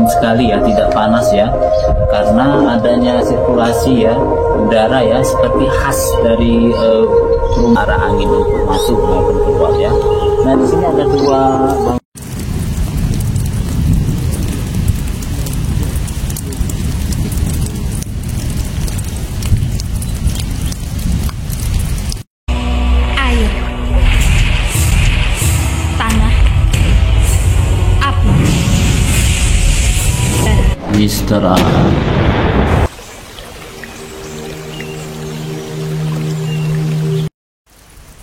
Sekali ya, tidak panas ya, karena adanya sirkulasi ya udara ya, seperti khas dari arah angin untuk masuk maupun keluar ya. Nah di sini ada dua air, tanah, api, Mister A.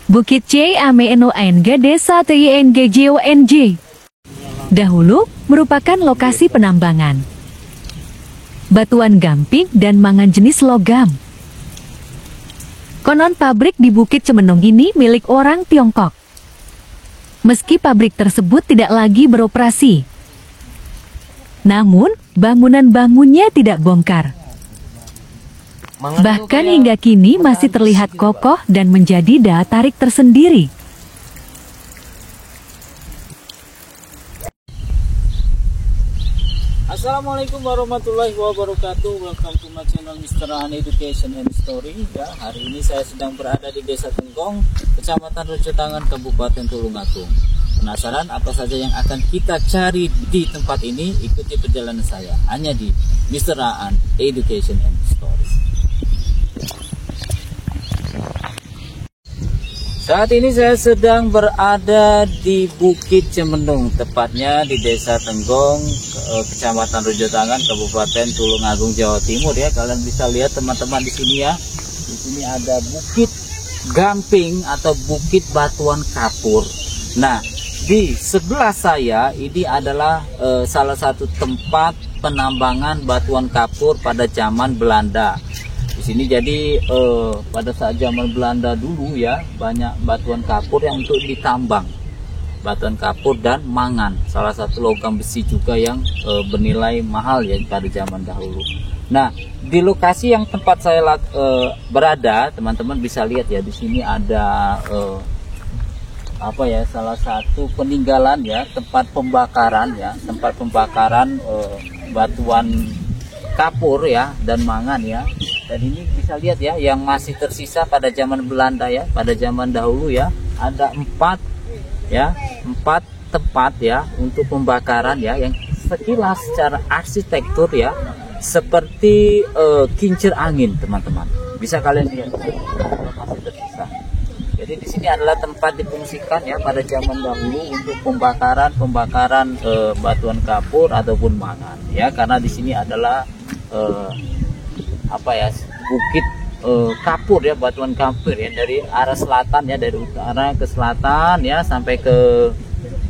Bukit C Ameno ANG Desa TINGJONJ dahulu merupakan lokasi penambangan batuan gamping dan mangan jenis logam. Konon pabrik di Bukit Cemenung ini milik orang Tiongkok. Meski pabrik tersebut tidak lagi beroperasi, namun bangunan-bangunnya tidak bongkar. Bahkan hingga kini masih terlihat kokoh dan menjadi daya tarik tersendiri. Assalamualaikum warahmatullahi wabarakatuh. Welcome to my channel Mr. An Education and Story ya. Hari ini saya sedang berada di Desa Tenggong, Kecamatan Rejotangan, Kabupaten Tulungagung. Penasaran apa saja yang akan kita cari di tempat ini? Ikuti perjalanan saya hanya di Mr. An Education and Story. Saat ini saya sedang berada di Bukit Cemenung, tepatnya di Desa Tenggong, Kecamatan Rejotangan, Kabupaten Tulungagung, Jawa Timur ya. Kalian bisa lihat teman-teman di sini ya. Di sini ada Bukit Gamping atau Bukit Batuan Kapur. Nah, di sebelah saya ini adalah salah satu tempat penambangan batuan kapur pada zaman Belanda. Di sini jadi pada saat zaman Belanda dulu ya, banyak batuan kapur yang untuk ditambang, batuan kapur dan mangan, salah satu logam besi juga yang bernilai mahal ya pada zaman dahulu. Nah di lokasi yang tempat saya berada, teman-teman bisa lihat ya, di sini ada apa ya, salah satu peninggalan ya, tempat pembakaran ya, tempat pembakaran batuan kapur ya dan mangan ya. Dan ini bisa lihat ya, yang masih tersisa pada zaman Belanda ya, pada zaman dahulu ya, ada 4 tempat ya untuk pembakaran ya, yang sekilas secara arsitektur ya seperti kincir angin teman-teman. Bisa kalian lihat masih tersisa. Jadi di sini adalah tempat difungsikan ya pada zaman dahulu untuk pembakaran batuan kapur ataupun mangan ya, karena di sini adalah apa ya, bukit kapur ya, batuan kapur ya, dari arah selatan ya, dari utara ke selatan ya sampai ke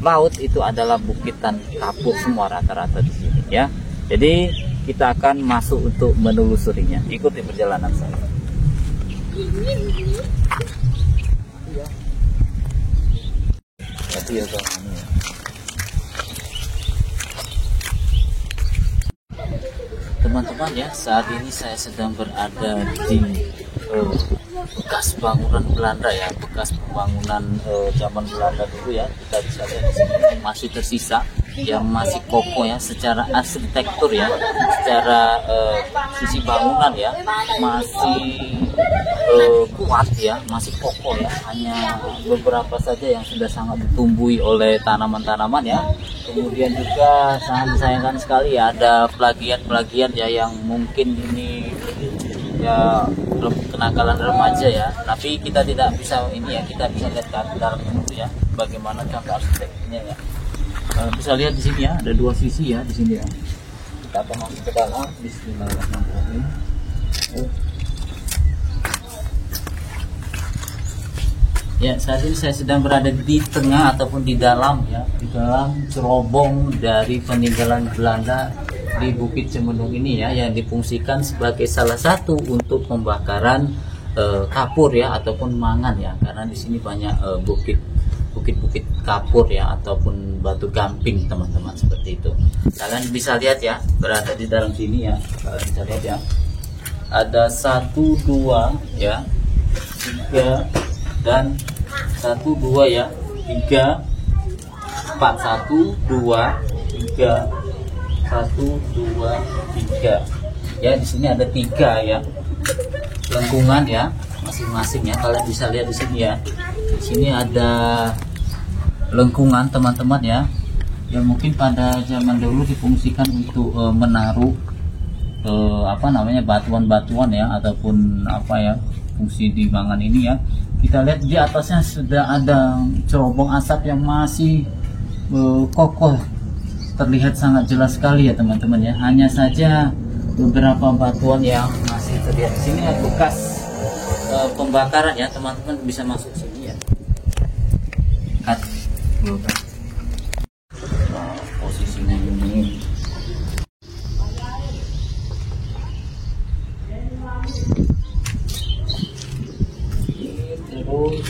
laut itu adalah bukitan kapur semua rata-rata di sini ya. Jadi kita akan masuk untuk menelusurinya. Ikuti perjalanan saya. Tapi ya teman-teman ya, saat ini saya sedang berada di bekas bangunan Belanda ya, bekas pembangunan zaman Belanda dulu ya. Kita bisa lihat di sini masih tersisa yang masih kokoh ya, secara arsitektur ya, secara sisi bangunan ya masih kuat ya, masih kokoh ya. Hanya beberapa saja yang sudah sangat ditumbuhi oleh tanaman-tanaman ya. Kemudian juga sangat disayangkan sekali ya, ada pelagian-pelagian ya yang mungkin ini ya kenakalan remaja ya. Tapi kita tidak bisa ini ya, kita bisa lihat ke dalam itu ya, bagaimana contoh arsitekturnya ya. Bisa lihat di sini ya, ada 2 sisi ya di sini ya. Kita akan masuk ke dalam. Bismillahirrahmanirrahim. Ya, saat ini saya sedang berada di tengah ataupun di dalam ya, di dalam cerobong dari peninggalan Belanda di Bukit Cemenung ini ya, yang difungsikan sebagai salah satu untuk pembakaran kapur ya ataupun mangan ya, karena di sini banyak bukit-bukit kapur ya ataupun batu gamping teman-teman, seperti itu. Kalian bisa lihat ya, berada di dalam sini ya, kalian bisa lihat ya, ada 1, 2 ya, 3 dan 1 2 ya, 3 4 1 2 3 1 2 3 ya. Di sini ada 3 ya lengkungan ya masing-masing ya. Kalian bisa lihat di sini ya. Di sini ada lengkungan teman-teman ya, yang mungkin pada zaman dulu difungsikan untuk menaruh batuan-batuan ya, ataupun apa ya, fungsi di bangunan ini ya. Kita lihat di atasnya sudah ada cerobong asap yang masih kokoh, terlihat sangat jelas sekali ya teman-teman ya. Hanya saja beberapa batuan yang masih terlihat. Di sini ada bekas pembakaran ya, teman-teman bisa masuk sini ya. Posisinya ini terus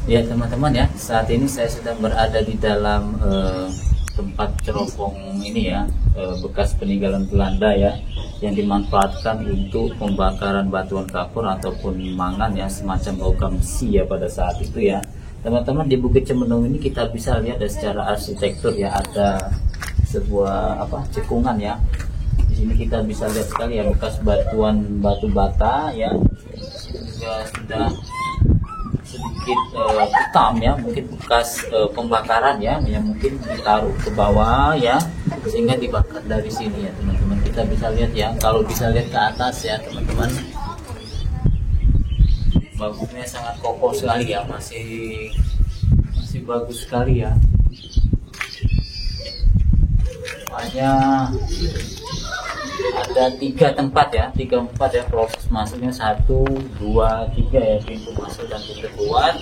ya teman-teman ya. Saat ini saya sedang berada di dalam tempat cerobong ini ya, bekas peninggalan Belanda ya, yang dimanfaatkan untuk pembakaran batuan kapur ataupun mangan ya, semacam logam besi ya pada saat itu ya. Teman-teman, di Bukit Cemenung ini kita bisa lihat secara arsitektur ya, ada sebuah cekungan ya. Di sini kita bisa lihat sekali ya bekas batuan batu bata ya, juga sudah sedikit hitam ya, mungkin bekas pembakaran ya, yang mungkin ditaruh ke bawah ya, sehingga dibakar dari sini ya teman-teman. Kita bisa lihat ya, kalau bisa lihat ke atas ya teman-teman, bagusnya sangat kokoh sekali ya, masih bagus sekali ya. Hanya ada 3 tempat ya, proses masuknya 1 2 3 ya, pintu masuk dan pintu keluar,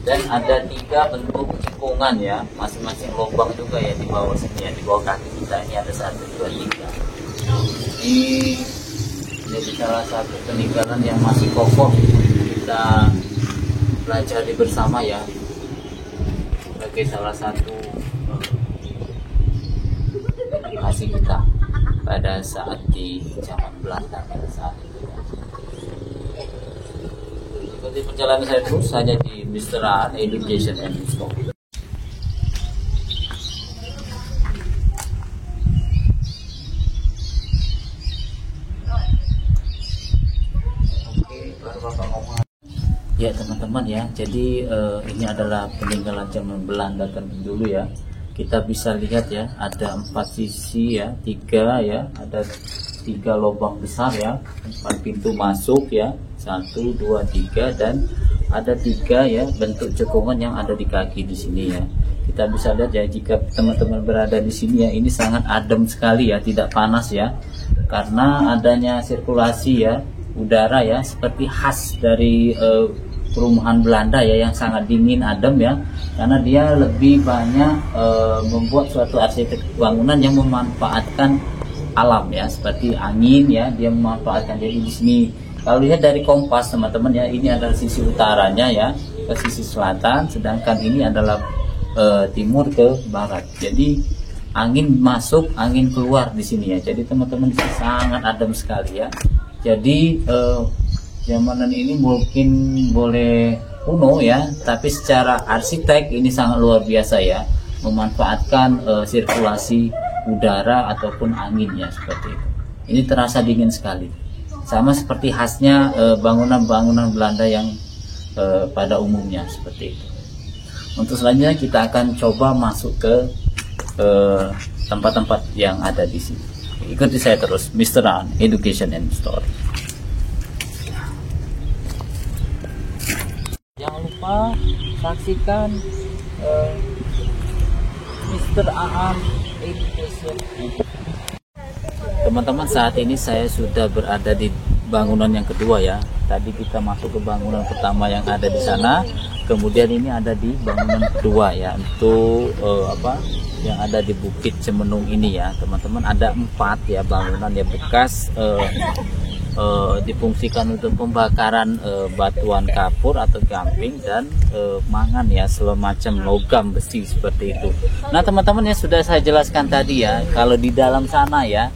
dan ada 3 bentuk cekungan ya, masing-masing lubang juga ya di bawah sini ya, di bawah kaki kita ini ada 1 2 3. Ini jadi salah satu peninggalan yang masih kokoh kita pelajari bersama ya, sebagai salah satu hasil kita pada saat di zaman Belanda pada saat itu. Ikuti perjalanan saya terus saja di Mr. Aan Education and Story. Ya teman-teman ya, jadi ini adalah peninggalan zaman Belanda terdahulu ya. Kita bisa lihat ya, ada 4 sisi ya, 3 ya, ada 3 lubang besar ya, 4 pintu masuk ya, 1 2 3, dan ada 3 ya bentuk cekungan yang ada di kaki di sini ya. Kita bisa lihat ya, jika teman-teman berada di sini ya, ini sangat adem sekali ya, tidak panas ya, karena adanya sirkulasi ya udara ya, seperti khas dari perumahan Belanda ya, yang sangat dingin adem ya, karena dia lebih banyak membuat suatu arsitektur bangunan yang memanfaatkan alam ya, seperti angin ya, dia memanfaatkan. Jadi di sini kalau lihat dari kompas teman-teman ya, ini adalah sisi utaranya ya ke sisi selatan, sedangkan ini adalah timur ke barat. Jadi angin masuk angin keluar di sini ya, jadi teman-teman sangat adem sekali ya. Jadi zamanan ini mungkin boleh kuno ya, tapi secara arsitek ini sangat luar biasa ya, memanfaatkan sirkulasi udara ataupun angin ya, seperti itu. Ini terasa dingin sekali, sama seperti khasnya bangunan-bangunan Belanda yang pada umumnya seperti itu. Untuk selanjutnya kita akan coba masuk ke tempat-tempat yang ada di sini. Ikuti saya terus, Mr. Aan Education and Story. Jangan lupa saksikan Mr. Aan Education. Teman-teman, saat ini saya sudah berada di bangunan yang kedua ya. Tadi kita masuk ke bangunan pertama yang ada di sana, kemudian ini ada di bangunan kedua ya, untuk yang ada di Bukit Cemenung ini ya teman-teman. Ada 4 ya bangunan ya, bekas difungsikan untuk pembakaran batuan kapur atau gamping dan mangan ya, semacam logam besi seperti itu. Nah teman-teman, yang sudah saya jelaskan tadi ya, kalau di dalam sana ya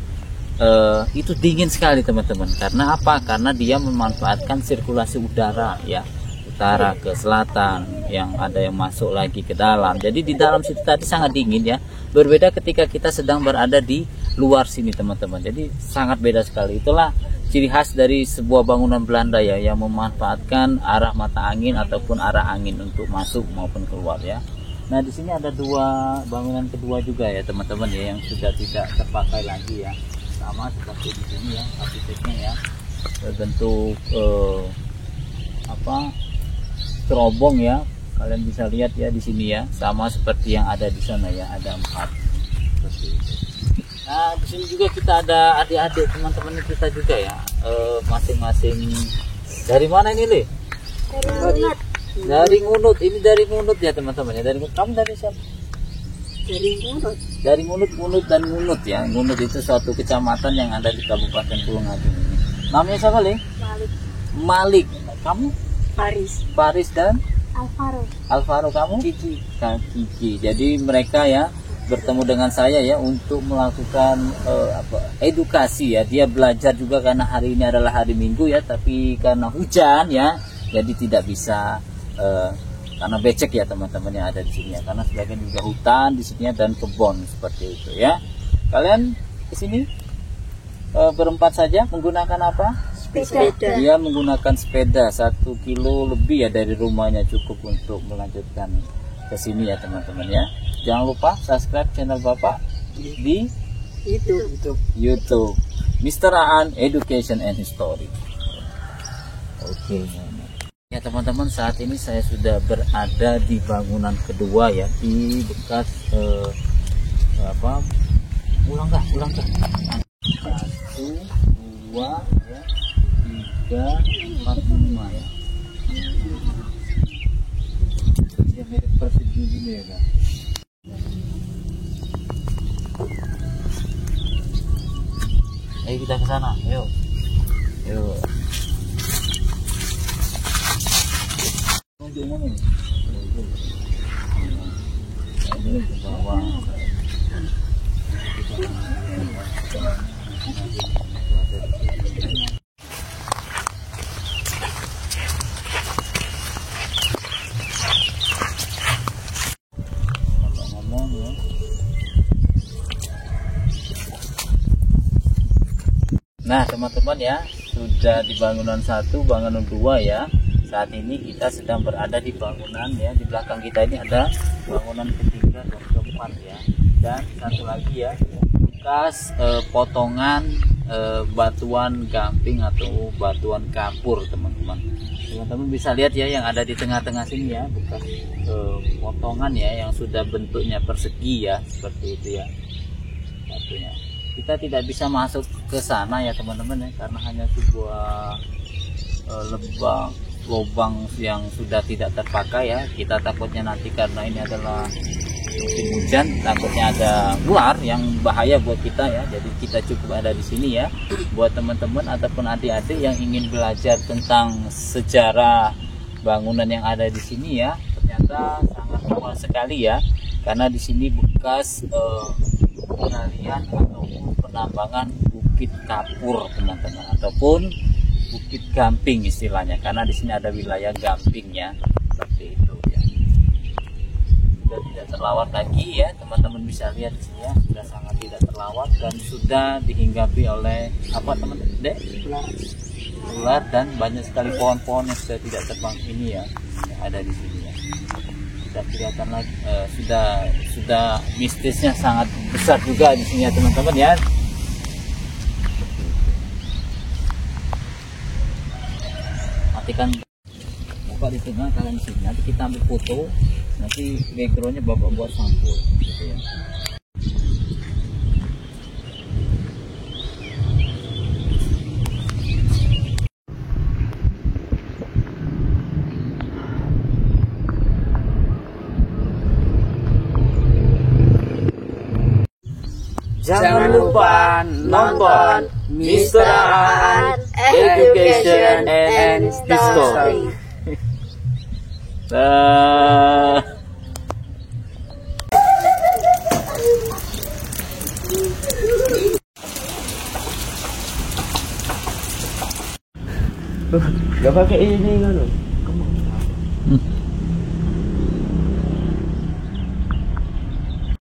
itu dingin sekali teman-teman. Karena apa? Karena dia memanfaatkan sirkulasi udara ya, utara ke selatan, yang ada yang masuk lagi ke dalam. Jadi di dalam situ tadi sangat dingin ya. Berbeda ketika kita sedang berada di luar sini teman-teman. Jadi sangat beda sekali. Itulah ciri khas dari sebuah bangunan Belanda ya, yang memanfaatkan arah mata angin ataupun arah angin untuk masuk maupun keluar ya. Nah di sini ada dua bangunan kedua juga ya teman-teman ya, yang sudah tidak terpakai lagi ya, sama seperti di sini ya arsiteknya ya, berbentuk terobong ya. Kalian bisa lihat ya di sini ya, sama seperti yang ada di sana ya, ada 4 seperti itu. Nah di sini juga kita ada adik-adik teman-teman kita juga ya, masing-masing dari mana ini Le? Dari Ngunut. Ini dari Ngunut ya teman-teman ya. Dari kamu dari siapa? Dari Ngunut. Dari Ngunut dan Ngunut ya. Ngunut itu suatu kecamatan yang ada di Kabupaten Tulungagung ini. Namanya siapa Le? Malik. Kamu? Faris dan Alvaro. Kamu? Kiki. Jadi mereka ya bertemu dengan saya ya untuk melakukan edukasi ya. Dia belajar juga karena hari ini adalah hari Minggu ya, tapi karena hujan ya, jadi tidak bisa karena becek ya teman-teman yang ada di sini ya. Karena sebagian juga hutan di sini dan kebun seperti itu ya. Kalian di sini berempat saja menggunakan apa? Sepeda. Dia menggunakan sepeda 1 kilo lebih ya dari rumahnya, cukup untuk melanjutkan ke sini ya teman-teman ya. Jangan lupa subscribe channel Bapak di YouTube Mr. Aan Education and History. Oke. Ya teman-teman, saat ini saya sudah berada di bangunan kedua ya, di bekas ulang kah 1, 2 ya, 3, 4, 5 ya. Dia mirip persegi gini ya kan. Ayo kita ke sana, yuk. Nah teman-teman ya, sudah di bangunan 1, bangunan 2 ya. Saat ini kita sedang berada di bangunan ya, di belakang kita ini ada bangunan ketiga dan keempat ya, dan satu lagi ya bekas potongan batuan gamping atau batuan kapur teman-teman. Teman-teman bisa lihat ya yang ada di tengah-tengah sini ya, bekas potongan ya yang sudah bentuknya persegi ya, seperti itu ya batunya. Kita tidak bisa masuk ke sana ya teman-teman ya, karena hanya sebuah lubang yang sudah tidak terpakai ya. Kita takutnya nanti karena ini adalah musim hujan, takutnya ada ular yang bahaya buat kita ya. Jadi kita cukup ada di sini ya, buat teman-teman ataupun adik-adik yang ingin belajar tentang sejarah bangunan yang ada di sini ya. Ternyata sangat luas sekali ya, karena di sini bekas penggalian ataupun penambangan bukit kapur teman-teman, ataupun bukit gamping istilahnya, karena di sini ada wilayah gampingnya seperti itu ya. Sudah tidak terlawat lagi ya, teman-teman bisa lihat di sini ya, sudah sangat tidak terlawat dan sudah dihinggapi oleh apa teman-teman? Ular dan banyak sekali pohon-pohon yang sudah tidak terbang ini ya, yang ada di sini ya. Sudah kelihatan lagi, sudah mistisnya sangat besar juga di sini ya teman-teman ya. Matikan buka di tengah, kalian di sini. Nanti kita ambil foto, nanti backgroundnya bapak buat sampul gitu ya. Jangan lupa nonton Mr. Aan Education and History. Gak pakai ini kan? Hmm.